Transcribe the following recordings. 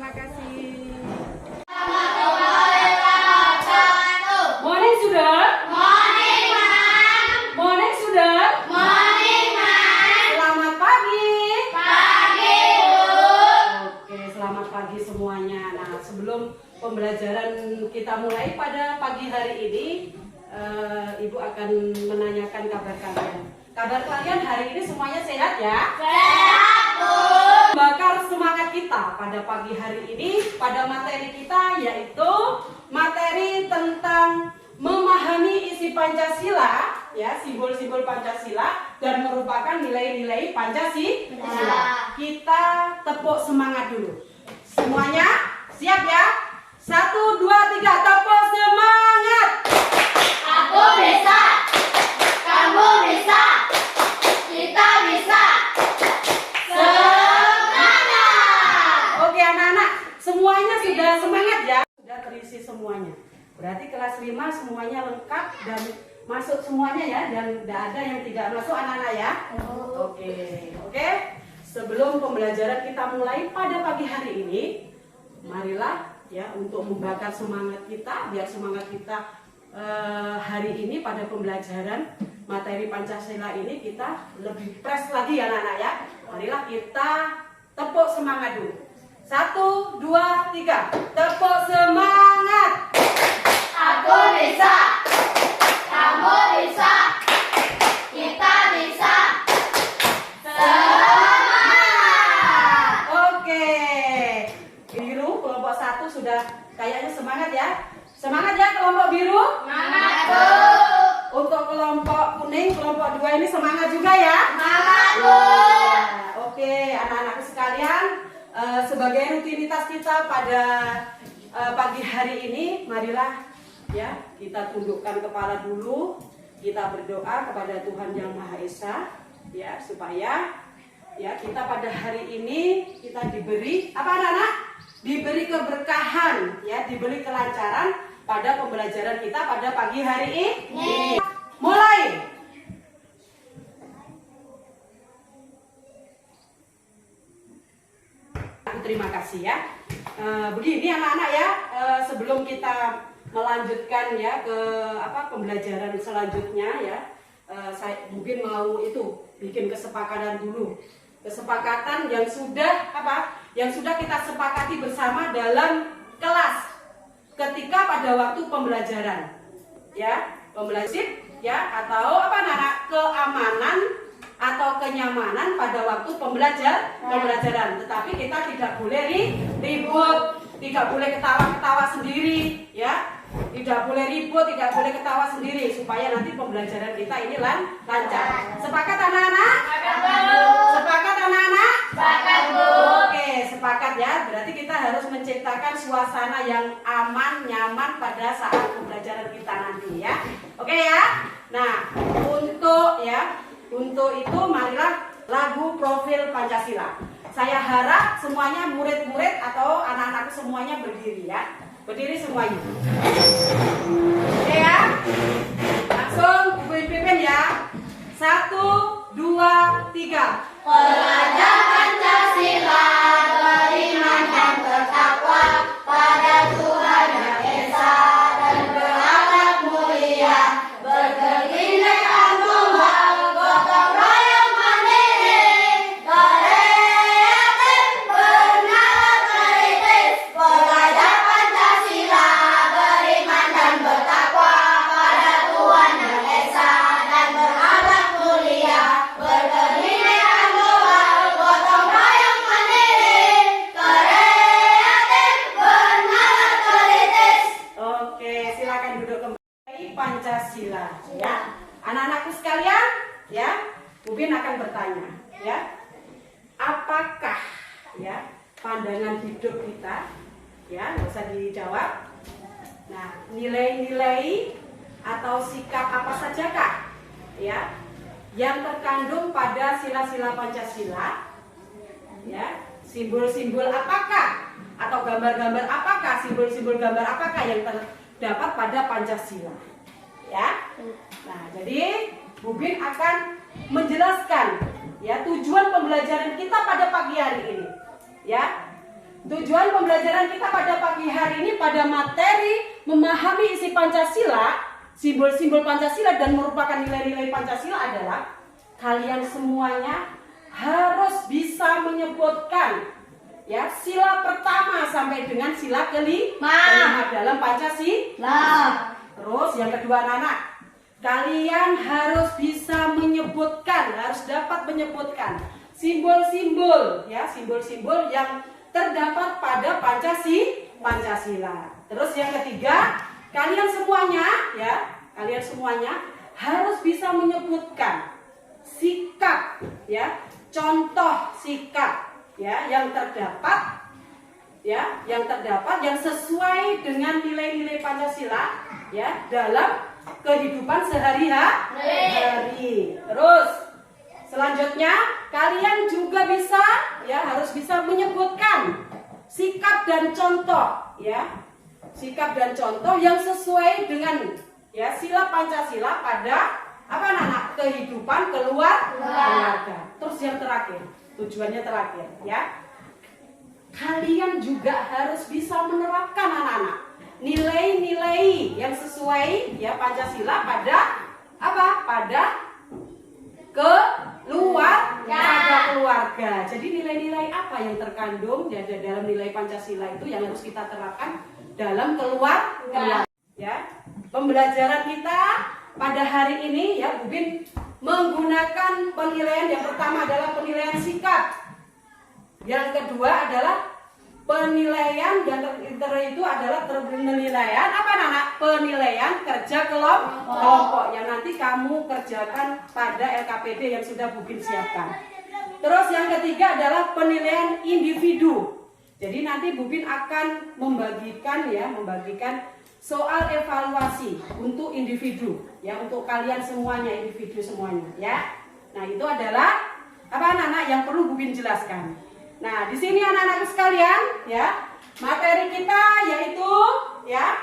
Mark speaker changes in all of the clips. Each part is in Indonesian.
Speaker 1: terima kasih.
Speaker 2: Morning, Sudah.
Speaker 3: Morning, Ma'am.
Speaker 2: Morning, Sudah.
Speaker 3: Morning, Ma'am.
Speaker 2: Selamat pagi.
Speaker 3: Pagi, Bu.
Speaker 2: Oke, selamat pagi semuanya. Nah, sebelum pembelajaran kita mulai pada pagi hari ini, Ibu akan menanyakan kabar kalian. Kabar kalian hari ini semuanya sehat ya?
Speaker 3: Sehat, Bu.
Speaker 2: Bakar semangat kita pada pagi hari ini pada materi kita, yaitu materi tentang memahami isi Pancasila, ya, simbol-simbol Pancasila dan merupakan nilai-nilai Pancasila. Kita tepuk semangat dulu. Semuanya siap ya? 1, 2, 3, tepuk semangat.
Speaker 3: Aku bisa. Kamu bisa. Kita bisa. Semangat.
Speaker 2: Oke anak-anak, semuanya sudah semangat ya? Sudah terisi semuanya. Berarti kelas 5 semuanya lengkap dan masuk semuanya ya, dan tidak ada yang tidak masuk anak-anak ya. Oke. Sebelum pembelajaran kita mulai pada pagi hari ini, marilah ya untuk membakar semangat kita, biar semangat kita hari ini pada pembelajaran materi Pancasila ini kita lebih fresh lagi ya anak-anak ya. Marilah kita tepuk semangat dulu. 1, 2, 3, tepuk semangat.
Speaker 3: Aku bisa. Kamu bisa. Kita bisa. Semangat.
Speaker 2: Oke, biru kelompok 1 sudah kayaknya semangat ya. Semangat ya kelompok biru.
Speaker 3: Semangat, Bu.
Speaker 2: Untuk kelompok kuning, kelompok 2 ini semangat juga ya.
Speaker 3: Semangat, Bu.
Speaker 2: Oke, anak-anakku sekalian, sebagai rutinitas kita pada pagi hari ini, marilah ya kita tundukkan kepala dulu, kita berdoa kepada Tuhan Yang Maha Esa, ya, supaya ya kita pada hari ini kita diberi apa anak-anak? Diberi keberkahan, ya, diberi kelancaran pada pembelajaran kita pada pagi hari ini. Mulai. Terima kasih ya. Begini anak-anak ya, sebelum kita melanjutkan ya ke pembelajaran selanjutnya ya, saya mungkin mau bikin kesepakatan dulu. Kesepakatan yang sudah Yang sudah kita sepakati bersama dalam kelas ketika pada waktu pembelajaran. Ya, pembelajaran ya, atau keamanan atau kenyamanan pada waktu pembelajaran. Tetapi kita tidak boleh ribut, tidak boleh ketawa-ketawa sendiri, ya. Tidak boleh ribut, tidak boleh ketawa sendiri supaya nanti pembelajaran kita ini lancar. Sepakat anak-anak? Sepakat anak-anak?
Speaker 3: Sepakat, Bu.
Speaker 2: Oke, sepakat ya. Berarti kita harus menciptakan suasana yang aman, nyaman pada saat pembelajaran kita nanti ya. Oke ya. Nah, untuk itu marilah lagu profil Pancasila. Saya harap semuanya murid-murid atau anak-anakku semuanya berdiri ya. Berdiri semuanya. Oke ya. Langsung Ibu pimpin ya. 1, 2, 3.
Speaker 3: Pelajar Pancasila beriman dan bertakwa pada Tuhan Yang Esa dan berakhlak mulia, berkegiatan moral, gotong royong mandiri, kreatif, bernalar kritis. Pelajar Pancasila beriman dan bertakwa pada Tuhan Yang Esa dan berakhlak mulia, berkegiatan moral, gotong royong mandiri, kreatif, bernalar kritis.
Speaker 2: Oke, silakan duduk kembali. Pancasila ya. Anak-anakku sekalian, ya, Ubin akan bertanya, ya. Apakah ya pandangan hidup kita, ya, nggak usah dijawab. Nah, nilai-nilai atau sikap apa sajakah ya yang terkandung pada sila-sila Pancasila? Ya, simbol-simbol apakah atau gambar-gambar apakah, simbol-simbol gambar apakah yang terdapat pada Pancasila? Ya. Nah, jadi Bu Bin akan menjelaskan ya tujuan pembelajaran kita pada pagi hari ini. Ya. Tujuan pembelajaran kita pada pagi hari ini pada materi memahami isi Pancasila, simbol-simbol Pancasila dan merupakan nilai-nilai Pancasila adalah kalian semuanya harus bisa menyebutkan ya sila pertama sampai dengan sila kelima dalam Pancasila. Terus yang kedua anak-anak, kalian harus bisa menyebutkan, harus dapat menyebutkan simbol-simbol ya, simbol-simbol yang terdapat pada Pancasila. Terus yang ketiga, kalian semuanya harus bisa menyebutkan sikap ya, contoh sikap ya yang terdapat yang sesuai dengan nilai-nilai Pancasila ya dalam kehidupan sehari-hari. Terus selanjutnya kalian juga harus bisa menyebutkan sikap dan contoh ya. Sikap dan contoh yang sesuai dengan ya sila Pancasila pada kehidupan keluarga. Terus yang terakhir, tujuannya terakhir ya. Kalian juga harus bisa menerapkan anak-anak nilai-nilai yang sesuai ya Pancasila pada keluarga. Jadi nilai-nilai apa yang terkandung ya dalam nilai Pancasila itu yang harus kita terapkan dalam keluarga ya. Pembelajaran kita pada hari ini ya Bubin menggunakan penilaian yang pertama adalah penilaian sikap. Yang kedua adalah penilaian dan itu adalah penilaian penilaian kerja kelompok yang nanti kamu kerjakan pada LKPD yang sudah Bubin siapkan. Terus yang ketiga adalah penilaian individu. Jadi nanti Bubin akan membagikan soal evaluasi untuk individu ya, untuk kalian semuanya, individu semuanya ya. Nah, itu adalah anak-anak yang perlu Bubin jelaskan. Nah, di sini anak-anak sekalian ya, materi kita yaitu ya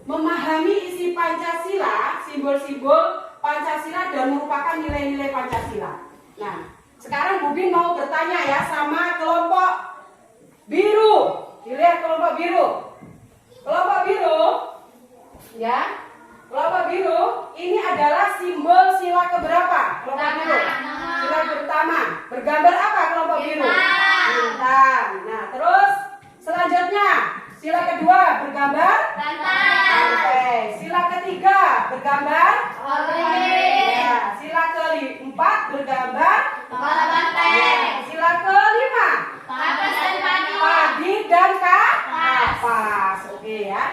Speaker 2: memahami isi Pancasila, simbol-simbol Pancasila dan merupakan nilai-nilai Pancasila. Nah, sekarang Bubin mau bertanya ya sama kelompok biru. Dilihat kelompok biru. Kelompok biru ya. Kelompok biru ini adalah simbol sila keberapa? Kelompok biru. Sila pertama. Bergambar apa kelompok biru? Bintang. Nah, terus selanjutnya sila kedua bergambar pantai. Sila ketiga bergambar ya. Sila keempat bergambar ya. Sila kelima padi dan kapas. Oke ya.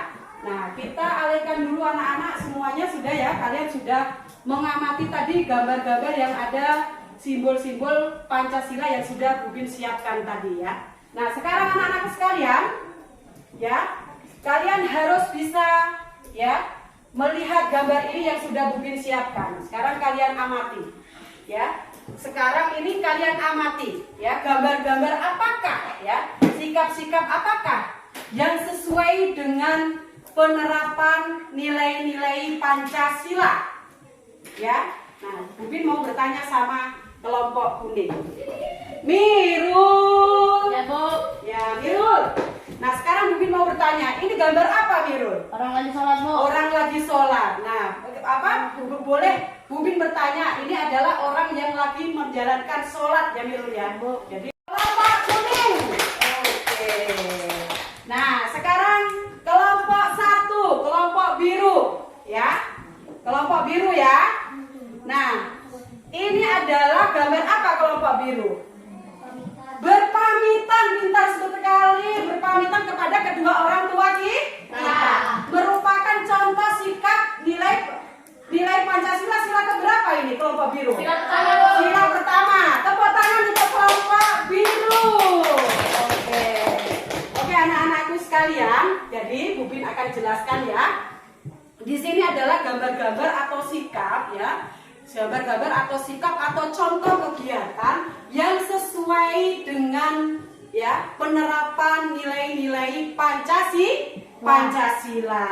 Speaker 2: Nah, kita alihkan dulu anak-anak semuanya sudah ya. Kalian sudah mengamati tadi gambar-gambar yang ada simbol-simbol Pancasila yang sudah Bubin siapkan tadi ya. Nah, sekarang anak-anak sekalian ya, kalian harus bisa ya melihat gambar ini yang sudah Bubin siapkan. Sekarang kalian amati ya. Sekarang ini kalian amati ya, gambar-gambar apakah ya, sikap-sikap apakah yang sesuai dengan penerapan nilai-nilai Pancasila ya. Nah, Bubin mau bertanya sama kelompok kuning. Mirul.
Speaker 3: Ya, Bu.
Speaker 2: Ya, Mirul. Nah, sekarang Bubin mau bertanya, ini gambar apa, Mirul?
Speaker 3: Orang lagi sholat, Bu.
Speaker 2: Orang lagi sholat. Nah, boleh Bubin bertanya, ini adalah orang yang lagi menjalankan sholat ya, Mirul ya, Bu. Jadi kelompok kuning. Oke. Nah, sekarang kelompok satu, kelompok biru ya. Kelompok biru ya. Nah, ini adalah gambar apa kelompok biru? Berpamitan, pintar sekali, berpamitan kepada kedua orang tua kita. Merupakan contoh sikap nilai Pancasila sila keberapa ini kelompok biru? Sila pertama. Tepuk tangan untuk kelompok biru. Oke anak-anakku sekalian, jadi Bubin akan jelaskan ya. Di sini adalah gambar-gambar atau sikap ya. Gambar-gambar atau sikap atau contoh kegiatan yang sesuai dengan ya penerapan nilai-nilai Pancasila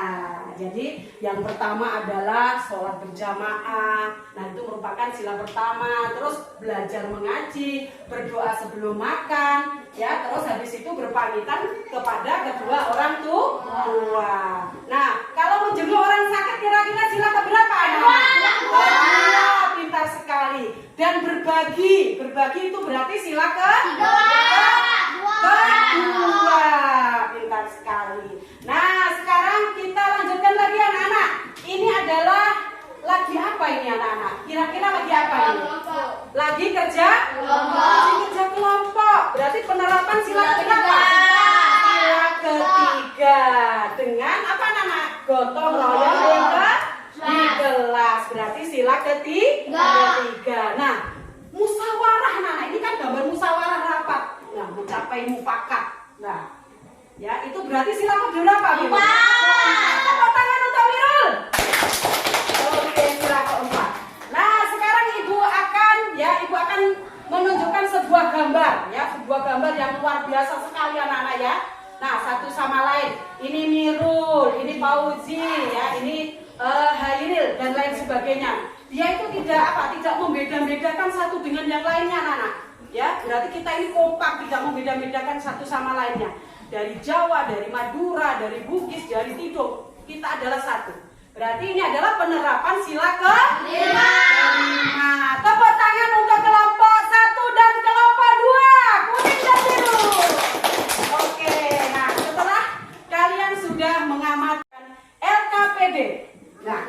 Speaker 2: Jadi yang pertama adalah sholat berjamaah. Nah itu merupakan sila pertama. Terus belajar mengaji, berdoa sebelum makan, ya. Terus habis itu berpamitan kepada kedua orang tua. Nah kalau menjenguk orang sakit kira-kira sila keberapa? Kedua, pintar sekali. Dan berbagi itu berarti sila kedua, pintar sekali. Nah sekarang kita lanjutkan lagi anak-anak. Ini adalah lagi apa ini anak-anak? Kira-kira lagi apa ini? Lagi kerja kelompok. Berarti penerapan sila keberapa? Sila ketiga. Dengan apa anak-anak? Gotong royong di kelas. Berarti sila ketiga. Nah musyawarah anak-anak. Ini kan gambar musyawarah rapat. Nah mencapai mufakat. Nah ya, itu berarti sila keberapa? Tepuk tangan untuk Mirul. Oke, sila keempat. Nah, sekarang ibu akan menunjukkan sebuah gambar, ya, sebuah gambar yang luar biasa sekali anak-anak ya. Nah, satu sama lain. Ini Mirul, ini Fauzi, ya, ini Hairil dan lain sebagainya. Dia itu tidak membeda-bedakan satu dengan yang lainnya anak-anak. Ya, berarti kita ini kompak, tidak membeda-bedakan satu sama lainnya. Dari Jawa, dari Madura, dari Bugis, dari Tidung, kita adalah satu. Berarti ini adalah penerapan sila kelima. Tepuk tangan untuk kelompok 1 dan kelompok 2, kuning dan biru. Oke, nah setelah kalian sudah mengamatkan LKPD. Nah,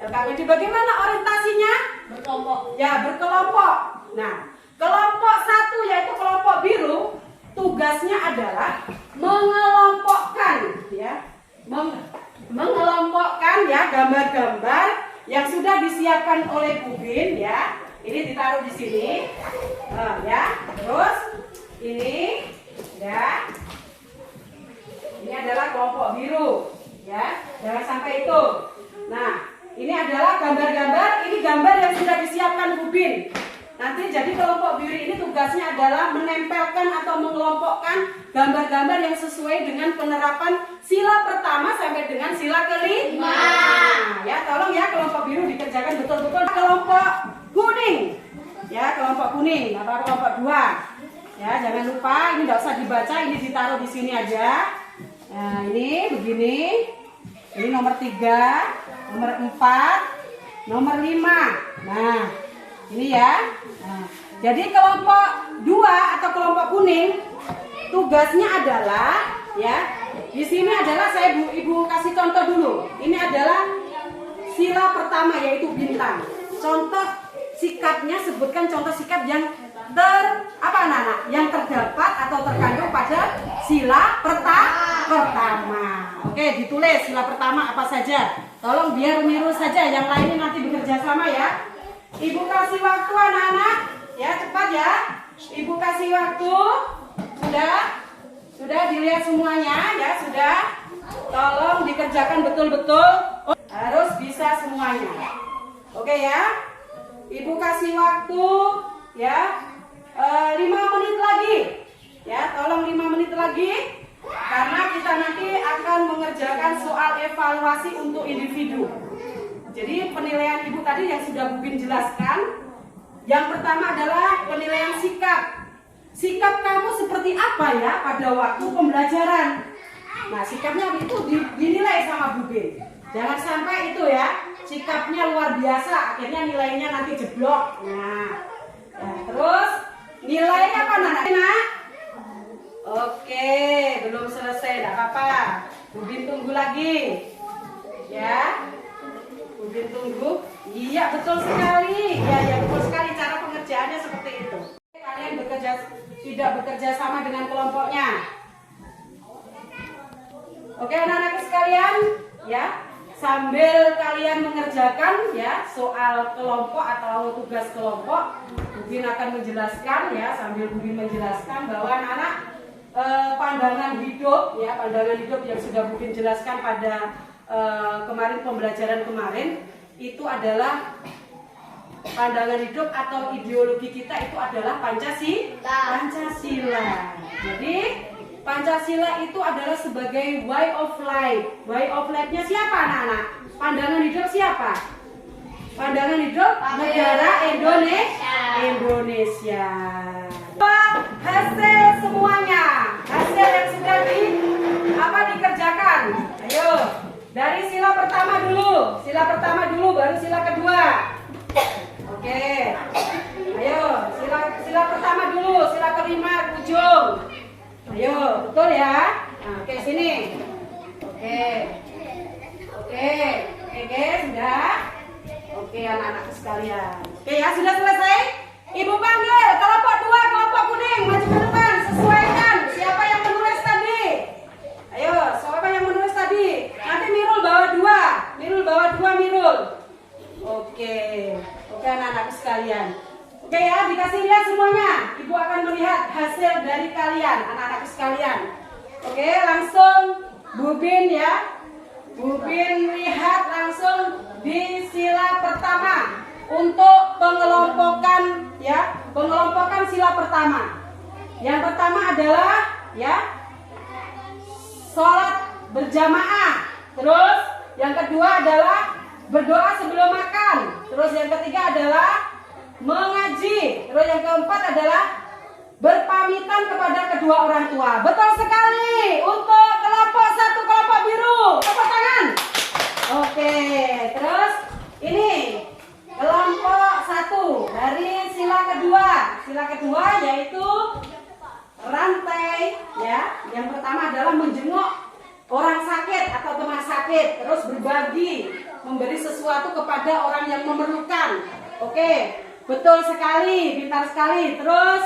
Speaker 2: LKPD bagaimana orientasinya? Berkelompok. Ya, berkelompok. Nah, kelompok 1 yaitu kelompok biru, tugasnya adalah mengelompokkan ya gambar-gambar yang sudah disiapkan oleh Bu Bin ya. Ini ditaruh di sini. Ya. Terus ini ya. Ini adalah kelompok biru ya. Jangan sampai itu. Nah, ini adalah gambar-gambar, ini gambar yang sudah disiapkan Bu Bin. Nanti jadi kelompok biru ini tugasnya adalah menempelkan atau mengelompokkan gambar-gambar yang sesuai dengan penerapan sila pertama sampai dengan sila kelima. Nah, ya tolong ya kelompok biru dikerjakan betul-betul. Kelompok kuning, ya kelompok kuning atau kelompok 2. Ya jangan lupa ini tidak usah dibaca, ini ditaruh di sini aja. Nah ini begini, ini nomor 3, nomor 4, nomor 5. Nah. Ini ya. Nah, jadi kelompok 2 atau kelompok kuning tugasnya adalah ya. Di sini adalah ibu kasih contoh dulu. Ini adalah sila pertama yaitu bintang. Contoh sikapnya sebutkan contoh sikap yang anak-anak yang terdapat atau terkandung pada sila pertama. Oke, ditulis sila pertama apa saja. Tolong biar Mirul saja, yang lainnya nanti bekerja sama ya. Ibu kasih waktu anak-anak, ya cepat ya. Ibu kasih waktu, sudah dilihat semuanya, ya sudah. Tolong dikerjakan betul-betul, harus bisa semuanya. Oke ya. Ibu kasih waktu, ya 5 menit lagi, ya tolong 5 menit lagi, karena kita nanti akan mengerjakan soal evaluasi untuk individu. Jadi penilaian ibu tadi yang sudah Bu Bin jelaskan, yang pertama adalah penilaian sikap. Sikap kamu seperti apa ya pada waktu pembelajaran. Nah sikapnya itu dinilai sama Bu Bin. Jangan sampai itu ya, sikapnya luar biasa, akhirnya nilainya nanti jeblok. Nah terus nilainya apa nak? Oke, belum selesai, tidak apa-apa. Bu Bin tunggu lagi, ya. Mungkin tunggu. Iya betul sekali. Ya betul sekali, cara pengerjaannya seperti itu. Kalian tidak bekerja sama dengan kelompoknya. Oke anak-anak sekalian, ya sambil kalian mengerjakan ya soal kelompok atau tugas kelompok, Bu Bin akan menjelaskan ya sambil Bu Bin menjelaskan bahwa anak-anak pandangan hidup yang sudah Bu Bin jelaskan pada kemarin pembelajaran kemarin itu adalah pandangan hidup atau ideologi kita itu adalah Pancasila. Jadi Pancasila itu adalah sebagai way of life. Way of life-nya siapa anak-anak? Pandangan hidup siapa? Pandangan hidup negara Indonesia. Hasil semuanya, hasil yang sudah dikerjakan. Ayo, dari sila pertama dulu, baru sila kedua. Oke, ayo, sila pertama dulu, sila kelima ujung. Ayo, betul ya? Nah, oke, sini. Oke, sudah. Oke, anak-anakku sekalian. Oke ya, sudah selesai? Ibu panggil kelompok 2, kelompok kuning, maju ke depan, sesuaikan siapa yang menulis tadi. Ayo, siapa yang menulis tadi? Nanti Mirul bawa 2, Mirul. Oke, anak-anakku sekalian. Oke ya, dikasih lihat semuanya. Ibu akan melihat hasil dari kalian, anak-anakku sekalian. Oke, langsung Bubin ya. Bubin lihat langsung di sila pertama untuk pengelompokan ya, pengelompokan sila pertama. Yang pertama adalah ya sholat berjamaah. Terus yang kedua adalah berdoa sebelum makan. Terus yang ketiga adalah mengaji. Terus yang keempat adalah berpamitan kepada kedua orang tua. Betul sekali. Untuk kelompok 1, kelompok biru, tepuk tangan. Oke, terus ini kelompok 1 dari sila kedua. Sila kedua yaitu rantai ya. Yang pertama adalah menjenguk orang sakit atau teman sakit, terus berbagi, memberi sesuatu kepada orang yang memerlukan. Oke, betul sekali, pintar sekali. Terus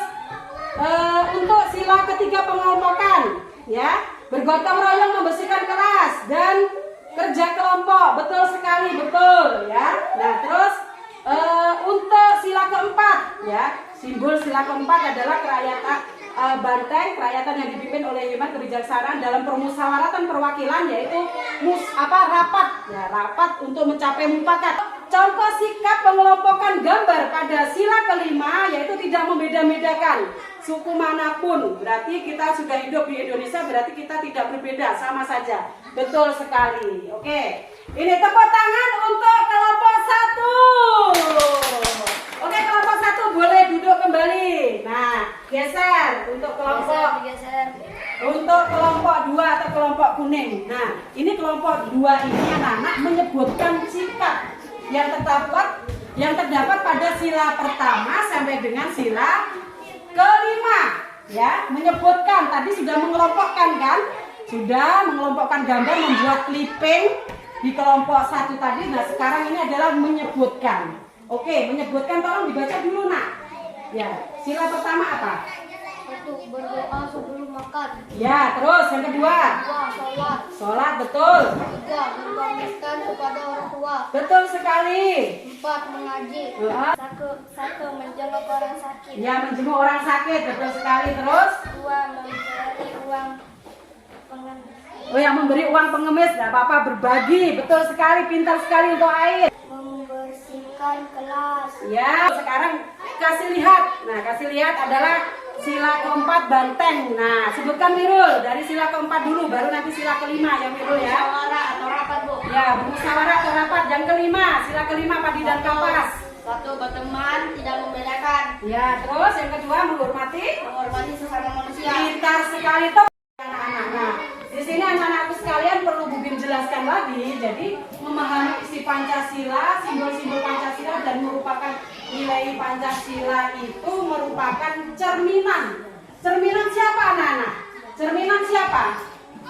Speaker 2: untuk sila ketiga pengelompokan ya, bergotong royong membersihkan kelas dan kerja kelompok. Betul sekali, betul ya. Nah, terus untuk sila keempat ya, simbol sila keempat adalah kerakyatan banteng, kerakyatan yang dipimpin oleh hikmat kebijaksanaan dalam permusyawaratan perwakilan, yaitu rapat untuk mencapai mufakat. Contoh sikap pengelompokan gambar pada sila kelima yaitu tidak membeda-bedakan suku manapun. Berarti kita sudah hidup di Indonesia, berarti kita tidak berbeda, sama saja. Betul sekali. Oke, ini tepuk tangan untuk kelompok 1. Oke, kelompok 1 boleh duduk kembali. Nah, geser untuk kelompok untuk kelompok 2 atau kelompok kuning. Nah, ini kelompok 2 ini anak-anak menyebutkan sikap yang terdapat pada sila pertama sampai dengan sila kelima ya, menyebutkan tadi sudah mengelompokkan kan? Sudah mengelompokkan gambar, membuat clipping di kelompok 1 tadi. Nah, sekarang ini adalah menyebutkan. Oke, menyebutkan, tolong dibaca dulu nak. Ya, sila pertama apa?
Speaker 3: 1. Berdoa sebelum makan.
Speaker 2: Ya, terus yang kedua?
Speaker 3: 2. Sholat.
Speaker 2: Sholat, betul.
Speaker 3: 3. Berpamitan kepada orang tua.
Speaker 2: Betul sekali.
Speaker 3: 4. Mengaji. 1. Menjenguk orang sakit.
Speaker 2: Ya, menjenguk orang sakit, betul sekali. Terus?
Speaker 3: 2. Memberi uang pengemis.
Speaker 2: Oh, yang memberi uang pengemis, nggak apa-apa, berbagi, betul sekali, pintar sekali untuk air.
Speaker 3: Membersihkan kelas.
Speaker 2: Ya, sekarang kasih lihat. Nah, kasih lihat adalah sila keempat banteng. Nah, sebutkan Mirul dari sila keempat dulu, baru nanti sila kelima yang Mirul ya.
Speaker 3: Musyawarah atau rapat, Bu.
Speaker 2: Ya, bermusyawarah atau rapat. Yang kelima, sila kelima padi dan kapas.
Speaker 3: 1. Berteman, tidak membedakan.
Speaker 2: Ya, terus yang kedua menghormati
Speaker 3: sesama manusia.
Speaker 2: Pintar sekali tuh anak-anak. Nah, di sini anak-anakku sekalian perlu Bubin jelaskan lagi. Jadi memahami isi Pancasila, simbol-simbol Pancasila dan merupakan nilai Pancasila itu merupakan cerminan. Cerminan siapa anak-anak? Cerminan siapa?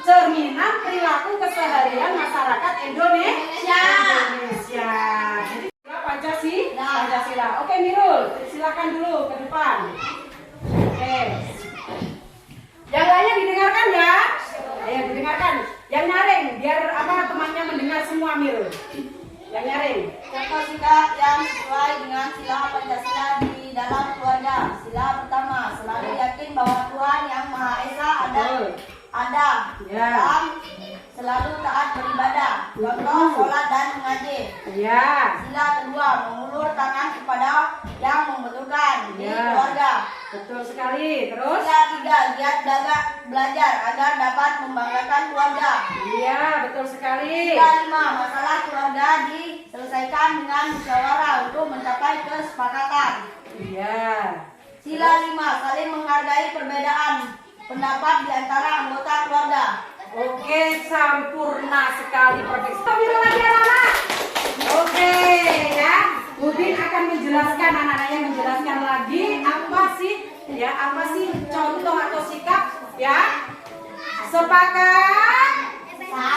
Speaker 2: Cerminan perilaku keseharian masyarakat Indonesia. Jadi Pancasila. Oke, Mirul, silakan dulu ke depan. Oke. Yang lainnya didengarkan ya. Ayo didengarkan. Yang nyaring biar temannya mendengar semua, Mirul. Yang nyaring.
Speaker 3: Contoh sikap yang sesuai dengan sila Pancasila di dalam keluarga. Sila pertama, selalu yakin bahwa Tuhan yang Maha Esa ada.
Speaker 2: Ya.
Speaker 3: Dalam selalu taat beribadah. Contoh sholat dan mengaji.
Speaker 2: Ya.
Speaker 3: Sila kedua, mengulur tangan kepada yang membutuhkan di
Speaker 2: Ya.
Speaker 3: keluarga.
Speaker 2: Betul sekali. Terus?
Speaker 3: Sila 3, giat belajar agar dapat membanggakan keluarga.
Speaker 2: Iya, betul sekali.
Speaker 3: Sila 5, masalah keluarga diselesaikan dengan musyawarah untuk mencapai kesepakatan.
Speaker 2: Iya.
Speaker 3: Sila 5, saling menghargai perbedaan pendapat di antara anggota keluarga.
Speaker 2: Oke, sempurna sekali, perfect. Sambil lagi anak-anak. Oke, ya. Budin akan menjelaskan, anak-anaknya menjelaskan lagi apa sih contoh atau sikap, ya. Sepakat?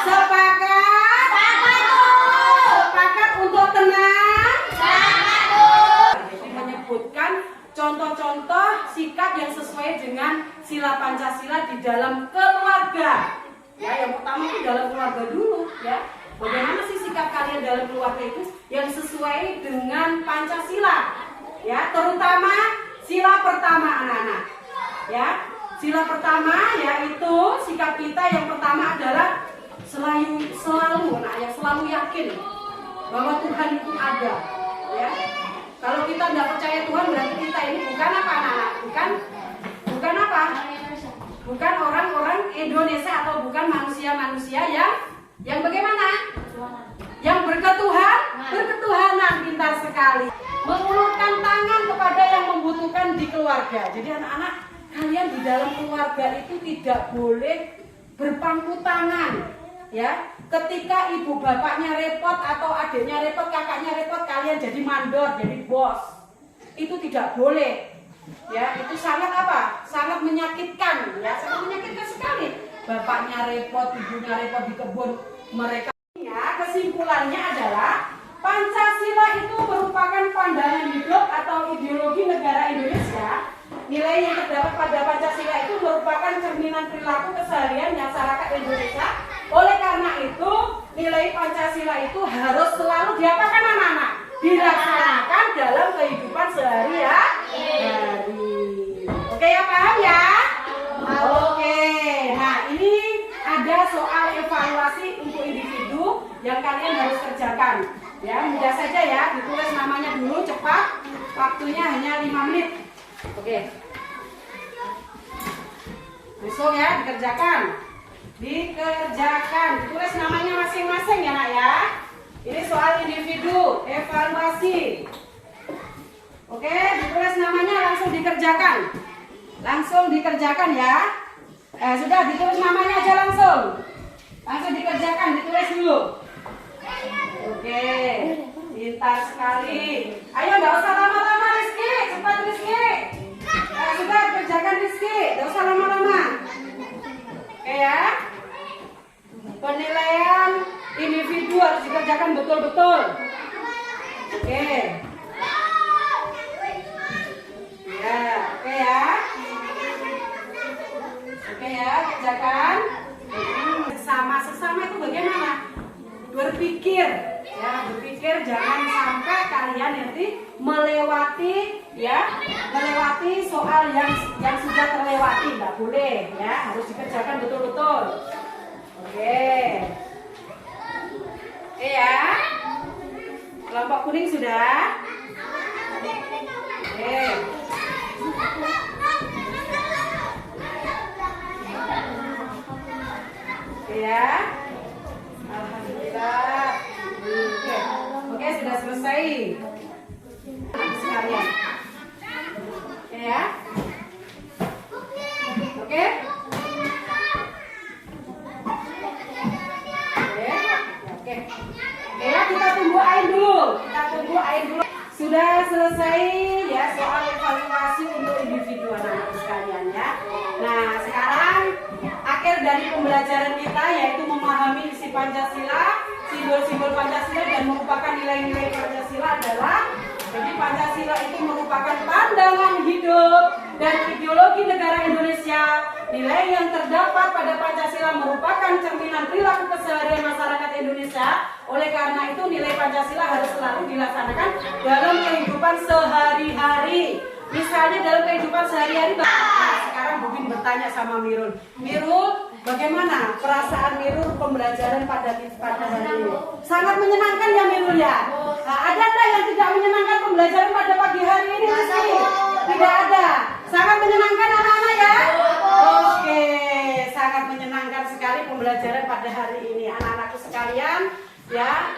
Speaker 2: Sepakat untuk tenang? Jadi menyebutkan contoh-contoh sikap yang sesuai dengan sila Pancasila di dalam keluarga. Ya, yang pertama itu dalam keluarga dulu, ya. Bagaimana sih sikap kalian dalam keluarga itu yang sesuai dengan Pancasila? Ya, terutama sila pertama anak-anak. Ya, sila pertama yaitu sikap kita yang pertama adalah selalu yakin bahwa Tuhan itu ada. Ya, kalau kita tidak percaya Tuhan berarti kita ini bukan apa anak-anak? Bukan apa? Bukan orang-orang Indonesia atau bukan manusia-manusia yang bagaimana? Yang berketuhanan, pintar sekali. Mengulurkan tangan kepada yang membutuhkan di keluarga. Jadi anak-anak, kalian di dalam keluarga itu tidak boleh berpangku tangan. Ya, ketika ibu bapaknya repot atau adiknya repot, kakaknya repot, kalian jadi mandor, jadi bos. Itu tidak boleh. Ya, itu sangat apa? Sangat menyakitkan, ya, sangat menyakitkan sekali. Bapaknya repot, ibunya repot di kebun mereka. Ya, kesimpulannya adalah Pancasila itu merupakan pandangan hidup atau ideologi negara Indonesia. Nilai yang terdapat pada Pancasila itu merupakan cerminan perilaku keseharian masyarakat Indonesia. Oleh karena itu, nilai Pancasila itu harus selalu diapakan anak-anak? Dilaksanakan dalam kehidupan sehari-hari. Oke ya, paham ya? Oke. Nah, ini ada soal evaluasi untuk individu yang kalian harus kerjakan. Ya, mudah saja ya, ditulis namanya dulu cepat. Waktunya hanya 5 menit. Oke. Langsung ya, dikerjakan. Ditulis namanya masing-masing ya, Nak ya. Ini soal individu, evaluasi. Oke, ditulis namanya, langsung dikerjakan ya. Sudah ditulis namanya aja langsung dikerjakan, ditulis dulu. Oke, pintar sekali. Ayo, nggak usah lama-lama Rizky, cepat Rizky. Sudah kerjakan Rizky, nggak usah lama-lama. Oke ya. Penilaian individu harus dikerjakan betul-betul. Oke. Ya, oke ya. Oke ya, kerjakan. Sesama itu bagaimana? Berpikir, ya, berpikir jangan sampai kalian nanti melewati soal yang sudah terlewati, nggak boleh, ya, harus dikerjakan betul-betul. Oke ya, kelompok kuning sudah. Oke. Ya, alhamdulillah. Oke, sudah selesai sekalian. Ya, oke. Oke, ya, kita tunggu air dulu. Sudah selesai ya soal evaluasi untuk individu anak-anak sekalian ya. Nah, sekarang akhir dari pembelajaran kita yaitu memahami isi Pancasila, simbol-simbol Pancasila dan merupakan nilai-nilai Pancasila adalah, jadi Pancasila itu merupakan pandangan hidup dan ideologi negara Indonesia. Nilai yang terdapat pada Pancasila merupakan cerminan perilaku keseharian masyarakat Indonesia. Oleh karena itu nilai Pancasila harus selalu dilaksanakan dalam kehidupan sehari-hari. Misalnya dalam kehidupan sehari-hari. Nah, sekarang Bubin bertanya sama Mirul. Mirul, bagaimana perasaan Mirul pembelajaran pada hari ini? Sangat menyenangkan ya Mirul ya? Nah, ada Ada nggak yang tidak menyenangkan pembelajaran pada pagi hari ini? Rizky? Tidak ada. Sangat menyenangkan anak-anak ya? Oke, sangat menyenangkan sekali pembelajaran pada hari ini anak-anakku sekalian ya.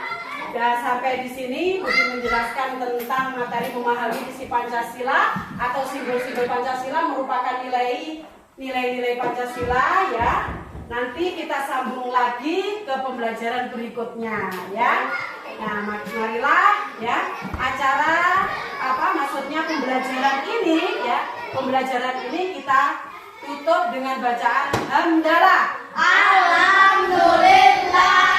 Speaker 2: Dan sampai di sini Budi menjelaskan tentang materi memahami isi Pancasila atau simbol-simbol Pancasila merupakan nilai-nilai Pancasila ya. Nanti kita sambung lagi ke pembelajaran berikutnya ya. Nah, marilah ya acara maksudnya pembelajaran ini ya. Pembelajaran ini kita tutup dengan bacaan hamdalah.
Speaker 3: Alhamdulillah.